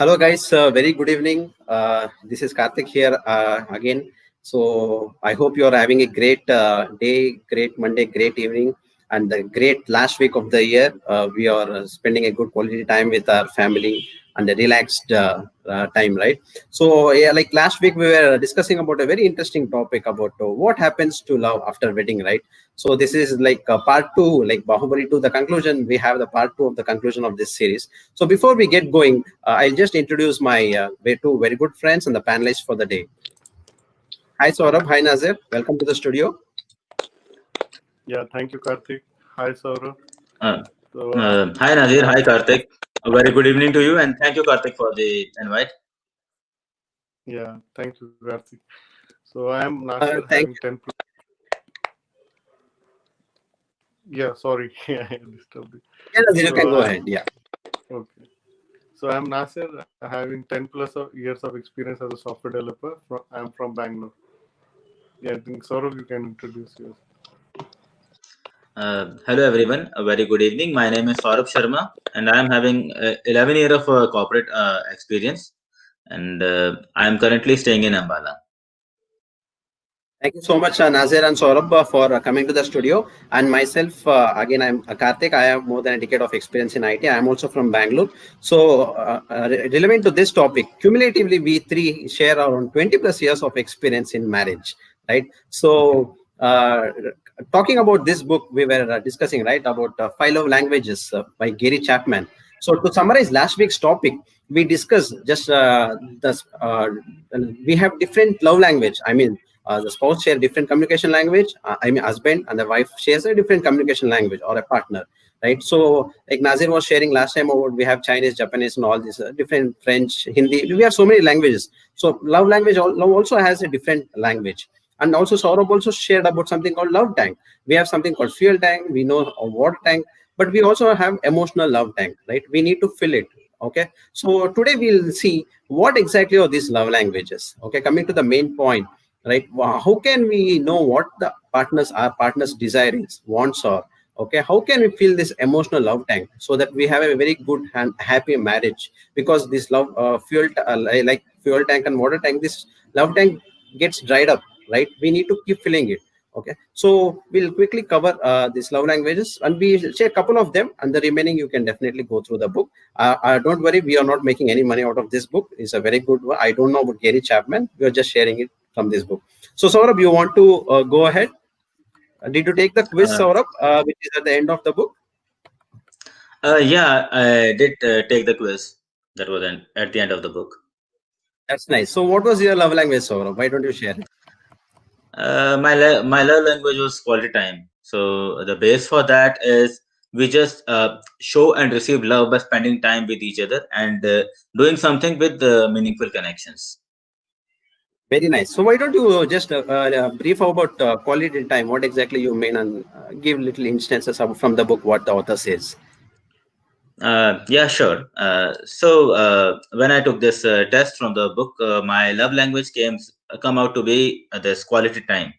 Hello, guys. Very good evening. This is Karthik here again. So I hope you are having a great day, great Monday, great evening, and the great last week of the year. We are spending a good quality time with our family and a relaxed time, right? So yeah, like last week we were discussing about a very interesting topic about what happens to love after wedding, right? So this is like part two, like Bahubali 2, the conclusion. We have the part two of the conclusion of this series. So before we get going, I'll just introduce my two very good friends and the panelists for the day. Hi Saurabh, hi Nazir. Welcome to the studio. Yeah, thank you, Karthik. Hi, Saurav. Uh, So, Hi Nazir, uh, hi Karthik. A very good evening to you, and thank you Karthik for the invite. yeah, thank you, Karthik. So, I am Nasir, Thank having 10 plus. Yeah, sorry, I disturbed you. you. Yeah, Nazir, you So, can go ahead. Yeah. okay. So, I am Nasir, having 10 plus years of experience as a software developer. I am from Bangalore. Yeah, I think Saurav, you can introduce yourself. Hello everyone, a very good evening. My name is Saurabh Sharma, and I am having 11 years of corporate experience, and I am currently staying in Ambala. Thank you so much, Nazir and Saurabh, for coming to the studio. And myself, again, I'm Karthik. I have more than a decade of experience in IT. I'm also from Bangalore. So, relevant to this topic, cumulatively, we three share around 20 plus years of experience in marriage, right? So, talking about this book, we were discussing, right, about Five Love Languages by Gary Chapman. So, to summarize last week's topic, we discussed just we have different love language. I mean, the spouse share different communication language. I mean, husband and the wife shares a different communication language or a partner, right? So, like Nazir was sharing last time about we have Chinese, Japanese, and all these different French, Hindi. We have so many languages. So, love language love also has a different language. And also, Saurabh also shared about something called love tank. We have something called fuel tank. We know a water tank, but we also have emotional love tank, right? We need to fill it. Okay. So today we'll see what exactly are these love languages. Okay. Coming to the main point, right? How can we know what the our partners desire is, wants are? Okay, how can we fill this emotional love tank so that we have a very good and happy marriage? Because this love like fuel tank and water tank, this love tank gets dried up, right? We need to keep filling it. Okay, so we'll quickly cover these love languages and we'll share a couple of them, and the remaining you can definitely go through the book. Don't worry, we are not making any money out of this book. It's a very good one. I don't know about Gary Chapman. We are just sharing it from this book. So, Saurabh, you want to go ahead? Did you take the quiz, Uh, Saurabh, which is at the end of the book? yeah, I did take the quiz that was at the end of the book. That's nice. So, what was your love language, Saurabh? Why don't you share it? My love language was quality time. So the base for that is we just show and receive love by spending time with each other and doing something with meaningful connections. Very nice. So, why don't you just brief about quality time? What exactly you mean, and give little instances from the book what the author says. Yeah, sure. When I took this test from the book, my love language come out to be this quality time.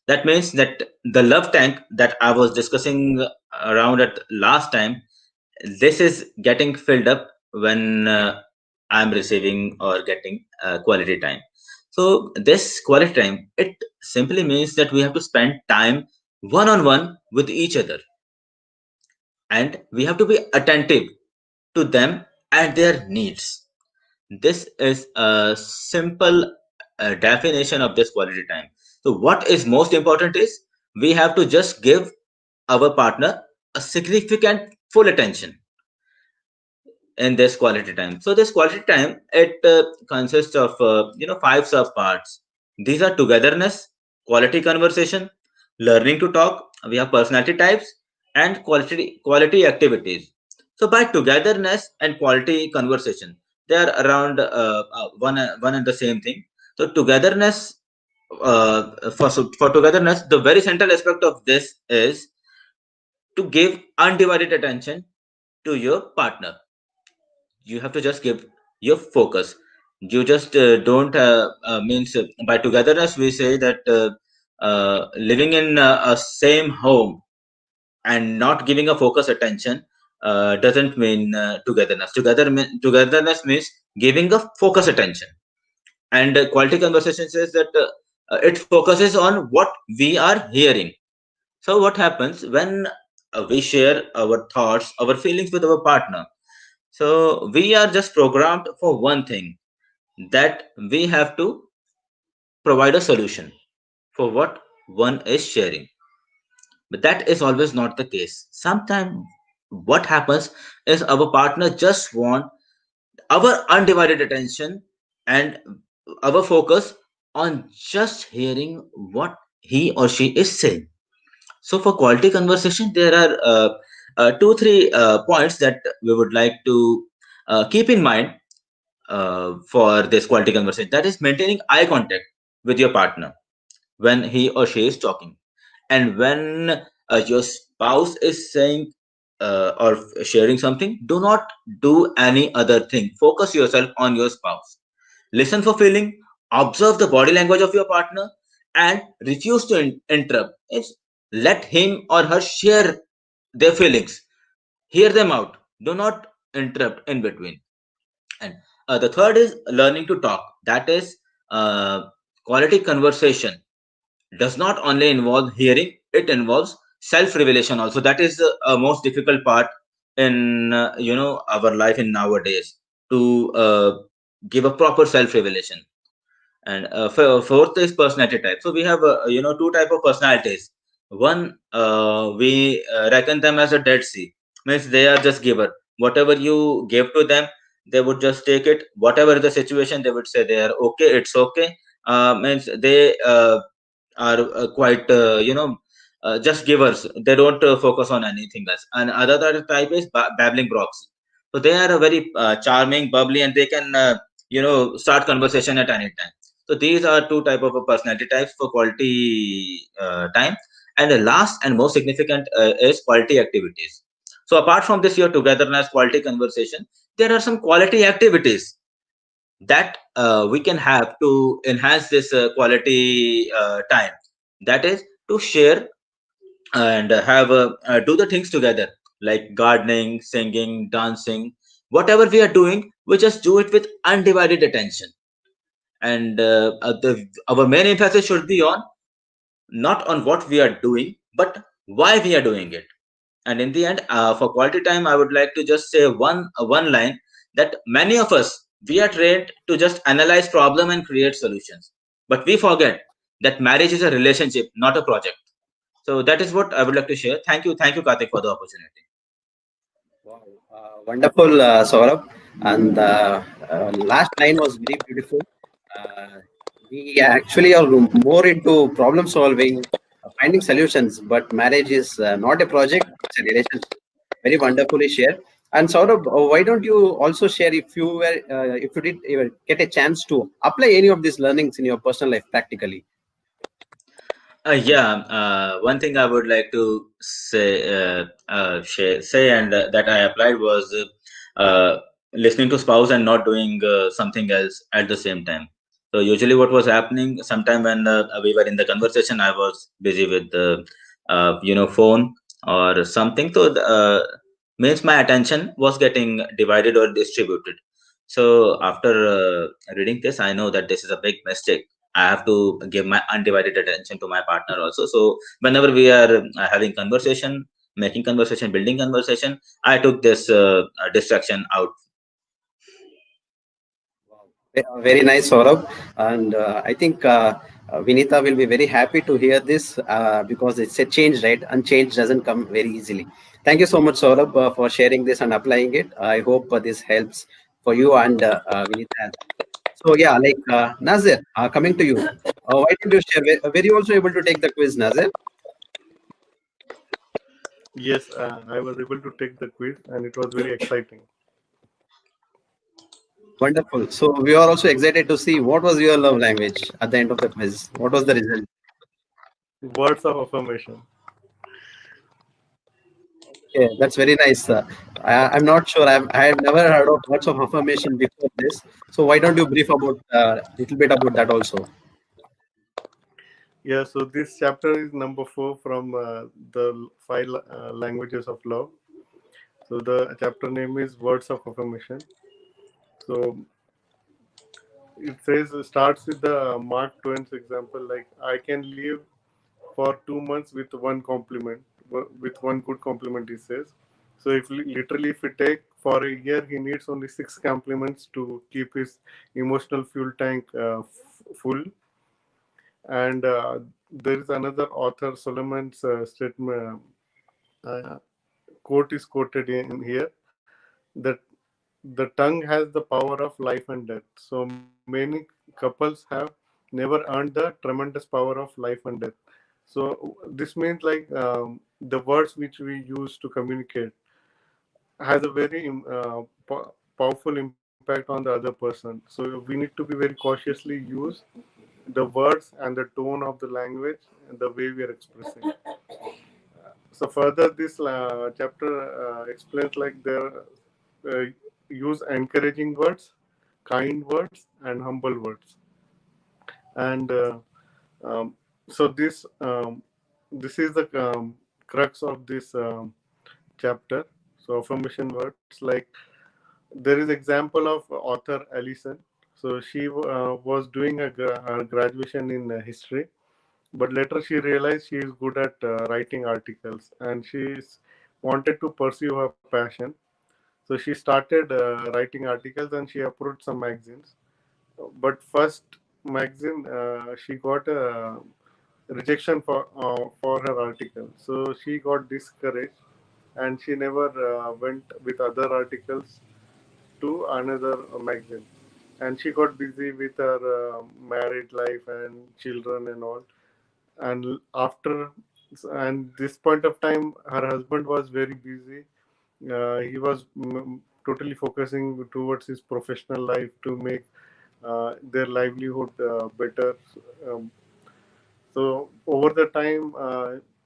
That means that the love tank that I was discussing around at last time, this is getting filled up when I'm receiving or getting quality time. So this quality time, it simply means that we have to spend time one on one with each other, and we have to be attentive to them and their needs. This is a simple definition of this quality time. So, what is most important is we have to just give our partner a significant full attention in this quality time. So, this quality time it consists of five sub parts. These are togetherness, quality conversation, learning to talk. We have personality types and quality activities. So by togetherness and quality conversation, they are around one and the same thing. So togetherness, for togetherness, the very central aspect of this is to give undivided attention to your partner. You have to just give your focus. You just don't means by togetherness we say that living in a same home and not giving a focus attention, doesn't mean togetherness. Togetherness means giving a focus attention. And quality conversation says that it focuses on what we are hearing. So what happens when we share our thoughts, our feelings with our partner? So we are just programmed for one thing, that we have to provide a solution for what one is sharing. But that is always not the case. Sometimes what happens is our partner just want our undivided attention and our focus on just hearing what he or she is saying. So for quality conversation, there are two, three points that we would like to keep in mind for this quality conversation. That is maintaining eye contact with your partner when he or she is talking, and when your spouse is saying or sharing something, do not do any other thing. Focus yourself on your spouse. Listen for feeling, observe the body language of your partner, and refuse to interrupt. It's let him or her share their feelings. Hear them out. Do not interrupt in between. And the third is learning to talk. That is quality conversation does not only involve hearing, it involves self revelation also. That is the most difficult part in our life in nowadays, to give a proper self revelation. And fourth is personality type. So we have two type of personalities. One, we reckon them as a dead sea, means they are just giver. Whatever you give to them, they would just take it. Whatever the situation, they would say they are okay, it's okay. Means they are quite just givers. They don't focus on anything else. And other type is babbling broks. So they are a very charming, bubbly, and they can start conversation at any time. So these are two type of personality types for quality time. And the last and most significant is quality activities. So apart from this, your togetherness, quality conversation, there are some quality activities that we can have to enhance this quality time. That is to share and have do the things together, like gardening, singing, dancing. Whatever we are doing, we just do it with undivided attention. And our main emphasis should be on not on what we are doing, but why we are doing it. And in the end, for quality time, I would like to just say one line, that many of us, we are trained to just analyze problem and create solutions, but we forget that marriage is a relationship, not a project. So that is what I would like to share. Thank you, Karthik, for the opportunity. Wow, wonderful, Saurabh. And last line was very beautiful. Uh, we actually are more into problem solving, finding solutions, but marriage is not a project, it's a relationship. Very wonderfully shared. And Saurabh, why don't you also share if you did get a chance to apply any of these learnings in your personal life practically? Yeah, one thing I would like to say, and that I applied was listening to spouse and not doing something else at the same time. So usually, what was happening, sometime when we were in the conversation, I was busy with the phone or something. So means my attention was getting divided or distributed. So after reading this, I know that this is a big mistake. I have to give my undivided attention to my partner also. So whenever we are having conversation, making conversation, building conversation, I took this distraction out. Very nice, Saurabh. And I think Vinita will be very happy to hear this because it's a change, right? And change doesn't come very easily. Thank you so much, Saurabh, for sharing this and applying it. I hope this helps for you and Vinita. So, yeah, like Nazir, coming to you. Why don't you share? Were you also able to take the quiz, Nazir? Yes, I was able to take the quiz and it was very exciting. Wonderful. So, we are also excited to see what was your love language at the end of the quiz. What was the result? Words of affirmation. Okay, that's very nice. I'm not sure. I have never heard of words of affirmation before this. So why don't you brief about little bit about that also? Yeah, so this chapter is number 4 from the five languages of love. So the chapter name is Words of Affirmation. So it says starts with the Mark Twain's example, like I can live for 2 months with one compliment, with one good compliment. He says. So if literally if we take for a year, he needs only six compliments to keep his emotional fuel tank full. And there is another author, Solomon's statement. Quote is quoted in here that the tongue has the power of life and death. So many couples have never earned the tremendous power of life and death. So this means like the words which we use to communicate has a very powerful impact on the other person. So we need to be very cautiously use the words and the tone of the language and the way we are expressing. So further, this chapter explains like their use encouraging words, kind words, and humble words. And um, so this is the crux of this chapter. So affirmation words, like there is example of author Alison. So she was doing her graduation in history, but later she realized she is good at writing articles, and wanted to pursue her passion. So she started writing articles, and she approached some magazines. But first magazine, she got a rejection for her article. So she got discouraged, and she never went with other articles to another magazine. And she got busy with her married life and children and all. And after and this point of time, her husband was very busy. He was totally focusing towards his professional life to make their livelihood better. Um, so over the time,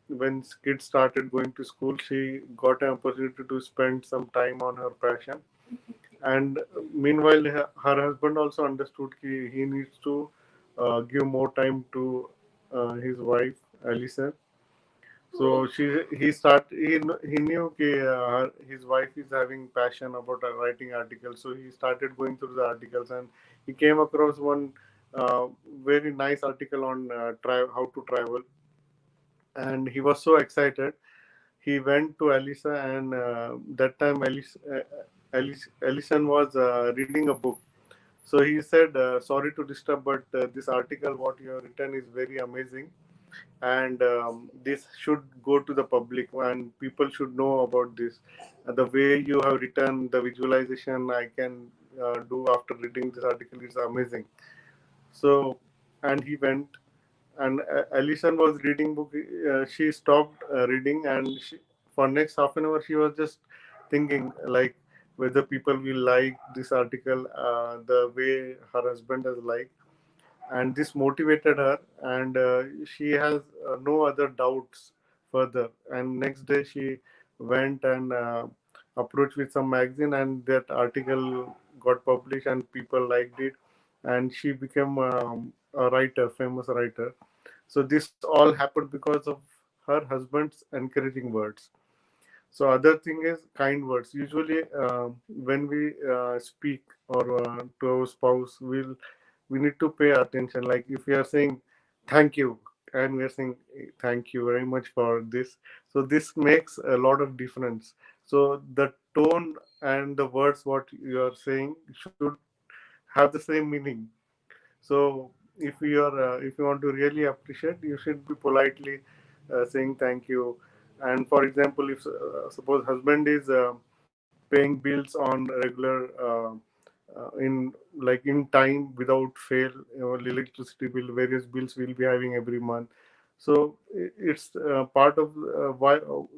when kids started going to school, she got an opportunity to spend some time on her passion. And meanwhile, her husband also understood he needs to give more time to his wife, Alison. So he knew his wife is having passion about writing articles. So he started going through the articles, and he came across one uh, very nice article on how to travel, and he was so excited. He went to Elisa, and that time Ellison was reading a book. So he said, "Sorry to disturb, but this article what you have written is very amazing, and this should go to the public, and people should know about this. The way you have written, the visualization I can do after reading this article is amazing." So, and he went, and Alison was reading book. She stopped reading, and for next half an hour she was just thinking like whether people will like this article the way her husband has liked, and this motivated her, and she has no other doubts further. And next day she went and approached with some magazine, and that article got published and people liked it, and she became a writer, famous writer. So this all happened because of her husband's encouraging words. So other thing is kind words. Usually, when we speak or to our spouse, we need to pay attention. Like if we are saying thank you, and we are saying thank you very much for this, so this makes a lot of difference. So the tone and the words what you are saying should have the same meaning. So if you want to really appreciate, you should be politely saying thank you. And for example, if suppose husband is paying bills on regular in like in time without fail, electricity bill, various bills we'll be having every month. So it's part of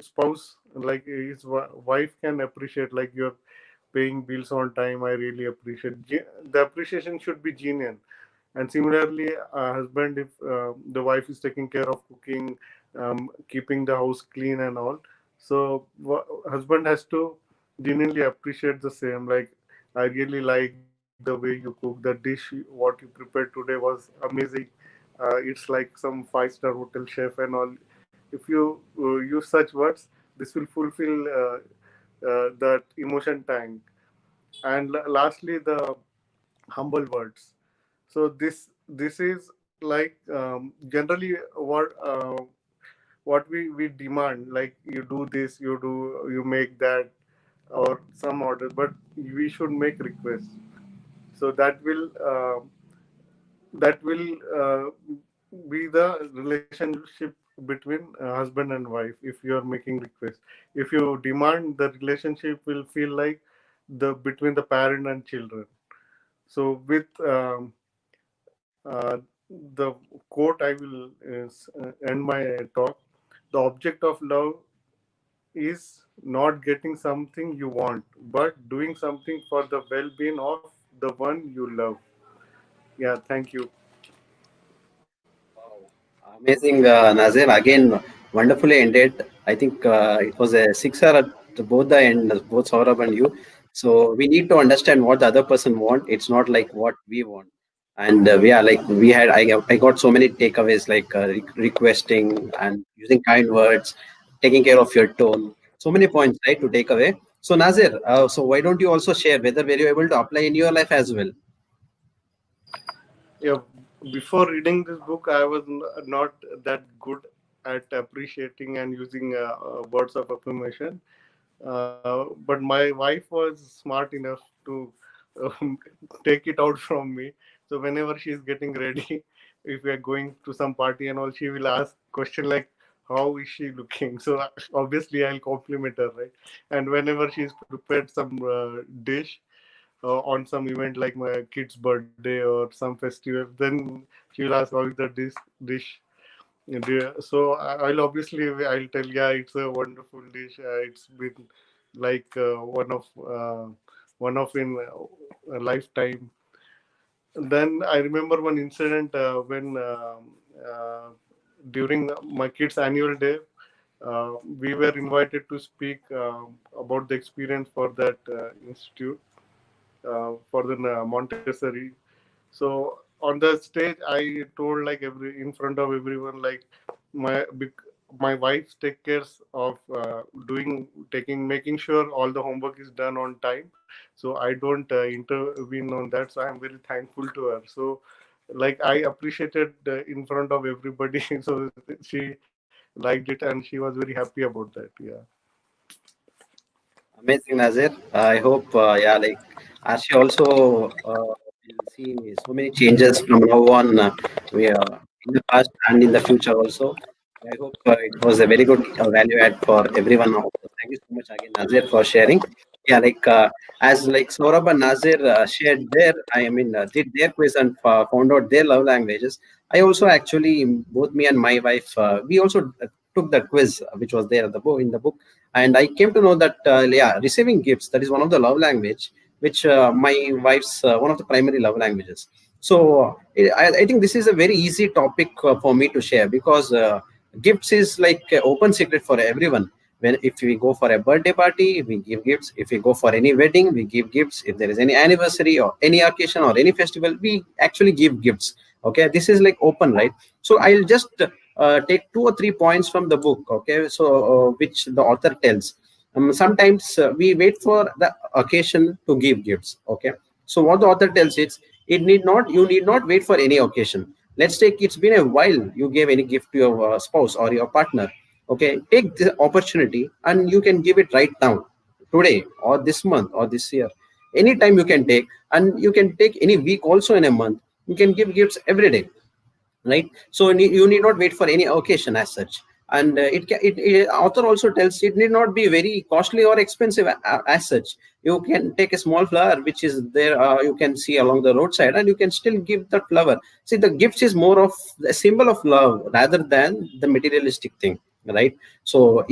spouse, like his wife can appreciate like you're paying bills on time. I really appreciate. The appreciation should be genuine. And similarly, husband, if the wife is taking care of cooking, keeping the house clean and all, so husband has to genuinely appreciate the same. Like, I really like the way you cook. The dish what you prepared today was amazing. It's like some five-star hotel chef and all. If you use such words, this will fulfill that emotion tank. And lastly, the humble words. So this is like generally what we demand, like you do this, you make that, or some order, but we should make requests. So that will be the relationship between husband and wife. If you are making requests, if you demand, the relationship will feel like the between the parent and children. So with uh, the quote, I will end my talk. The object of love is not getting something you want, but doing something for the well-being of the one you love. Yeah, thank you. Wow. Amazing, Nazir. Again, wonderfully ended. I think it was a sixer at both the end, both Saurabh and you. So we need to understand what the other person want. It's not like what we want. And we are like we had. I got so many takeaways like requesting and using kind words, taking care of your tone. So many points, right, to take away. So Nazir, so why don't you also share whether were you able to apply in your life as well? Yeah, before reading this book, I was not that good at appreciating and using words of affirmation. But my wife was smart enough to um, take it out from me. So whenever she's getting ready, if we are going to some party and all, she will ask question like, "How is she looking?" So obviously, I'll compliment her, right? And whenever she's prepared some dish on some event like my kid's birthday or some festival, then she will ask, "How is the dish?" Yeah, so I'll obviously I'll tell, yeah, it's a wonderful dish. It's been like one of in a lifetime. Then I remember one incident when uh, during my kids' annual day, we were invited to speak about the experience for that institute for the Montessori. So on the stage, I told like every in front of everyone, like my wife take cares of doing taking making sure all the homework is done on time. So I don't intervene on that. So I'm very thankful to her. So like I appreciated in front of everybody. So she liked it and she was very happy about that. Yeah. Amazing, Nazir. I hope, yeah, like Arshi also will see so many changes from now on. We in the past and in the future also. I hope it was a very good value add for everyone. Also. Thank you so much again, Nazir, for sharing. Yeah, like as like Saurabh and Nazir shared their, I mean, did their quiz and found out their love languages. I also actually, both me and my wife, we also took that quiz which was there at the book in the book, and I came to know that yeah, receiving gifts, that is one of the love language which my wife's one of the primary love languages. So I think this is a very easy topic for me to share because gifts is like open secret for everyone. When if we go for a birthday party, we give gifts. If we go for any wedding, we give gifts. If there is any anniversary or any occasion or any festival, we actually give gifts. Okay, this is like open, right? So I'll just take 2 or 3 points from the book. Okay, so which the author tells. Sometimes we wait for the occasion to give gifts. Okay, so what the author tells is it need not you need not wait for any occasion. Let's take it's been a while you gave any gift to your spouse or your partner. Okay, take the opportunity and you can give it right now, today or this month or this year. Anytime you can take, and you can take any week also in a month. You can give gifts every day, right? So you need not wait for any occasion as such. And it author also tells it need not be very costly or expensive as such. You can take a small flower which is there, you can see along the roadside, and you can still give that flower. See, the gifts is more of a symbol of love rather than the materialistic thing, right? So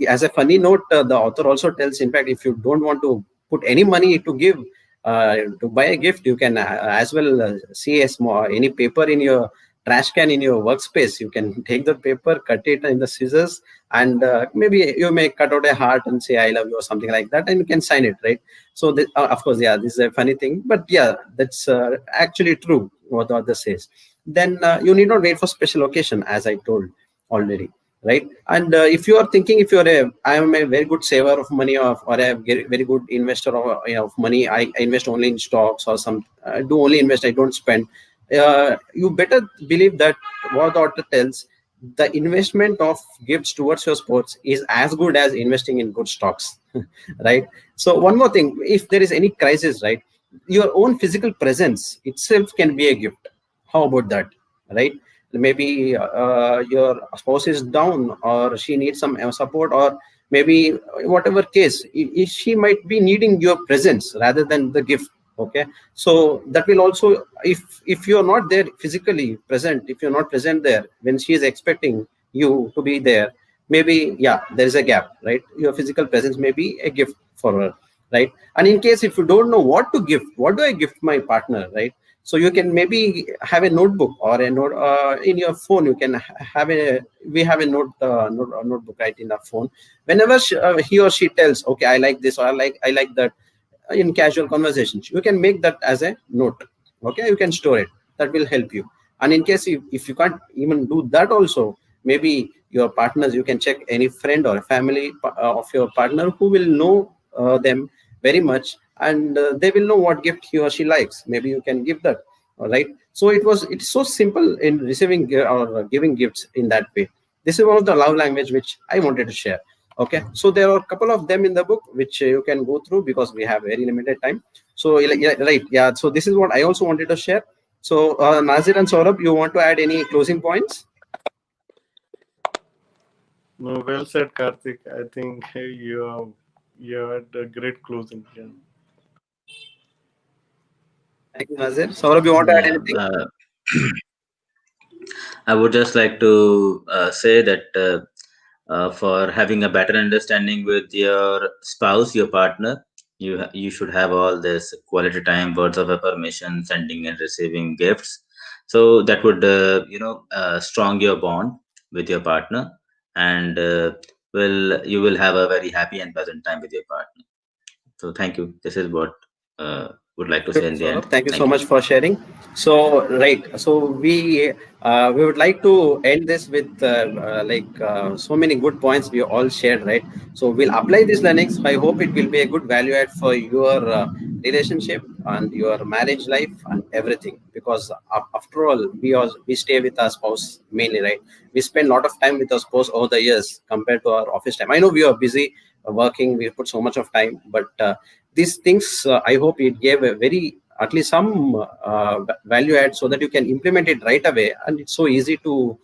as a funny note, the author also tells, in fact, if you don't want to put any money to give, to buy a gift, you can as well see a small any paper in your trash can in your workspace. You can take the paper, cut it in the scissors, and maybe you may cut out a heart and say "I love you" or something like that, and you can sign it, right? So, of course, yeah, this is a funny thing, but yeah, that's actually true what the author says. Then you need not wait for special occasion, as I told already, right? And if you are thinking, if you're I am a very good saver of money, or a very good investor of money, I invest only in stocks or some, I do only invest, I don't spend. You better believe that what the author tells, the investment of gifts towards your sports is as good as investing in good stocks. Right? So one more thing, if there is any crisis, right, your own physical presence itself can be a gift. How about that? Right? Maybe your spouse is down, or she needs some support, or maybe whatever case, she might be needing your presence rather than the gift. Okay, so that will also, if you're not there physically present, if you're not present there when she is expecting you to be there, maybe, yeah, there is a gap, right? Your physical presence may be a gift for her, right? And in case if you don't know what to gift, what do I gift my partner, right? So you can maybe have a notebook or a note in your phone. You can have a, we have a notebook right in our phone. Whenever he or she tells, okay, I like this, or I like that, in casual conversations, you can make that as a note. Okay, you can store it. That will help you. And in case if you can't even do that also, maybe your partners, you can check any friend or a family of your partner who will know them very much, and they will know what gift he or she likes. Maybe you can give that. All right, so it's so simple in receiving or giving gifts in that way. This is one of the love language which I wanted to share. Okay, so there are a couple of them in the book which you can go through because we have very limited time. So yeah, right, yeah, so this is what I also wanted to share. So Nazir and Saurabh, you want to add any closing points? No, well said, Karthik. I think you had a great closing. Yeah. Thank you, Nazir. Saurabh, you want to add Yeah, anything? I would just like to say that for having a better understanding with your spouse, your partner, you should have all this quality time, words of affirmation, sending and receiving gifts. So that would strong your bond with your partner, and will you will have a very happy and pleasant time with your partner. So thank you. This is what would like to Thank say you, in the end. Saurabh. Thank you so Thank you. much for sharing. So, right. So we would like to end this with so many good points we all shared, right? So we'll apply these learnings. I hope it will be a good value add for your relationship and your marriage life and everything. Because after all, we stay with our spouse mainly, right? We spend a lot of time with our spouse over the years compared to our office time. I know we are busy working. We put so much of time, but these things, I hope it gave a very, at least some value add, so that you can implement it right away, and it's so easy to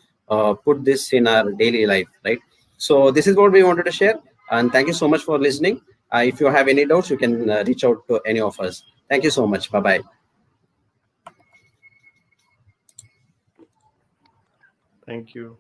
put this in our daily life, right? So this is what we wanted to share, and thank you so much for listening. If you have any doubts, you can reach out to any of us. Thank you so much. Bye bye. Thank you.